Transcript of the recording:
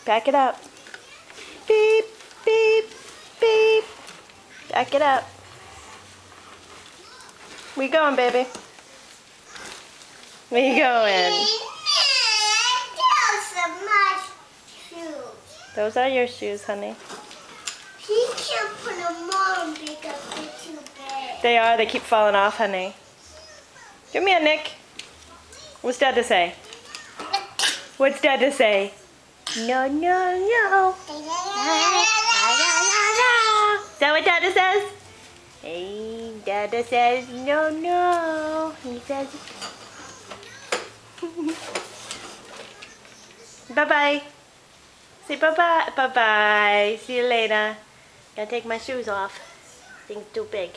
Back it up. Beep, beep, beep. Back it up. Where you going, baby? Where you going? Those are your shoes, honey. He can't put them on because they're too big. They are. They keep falling off, honey. Give me a Nick. What's Dad to say? What's Dad to say? No, no, no. Is that what Dada says? Hey, Dada says no, no. He says bye-bye. Say bye-bye. Bye-bye. See you later. Gotta take my shoes off. Thing's too big.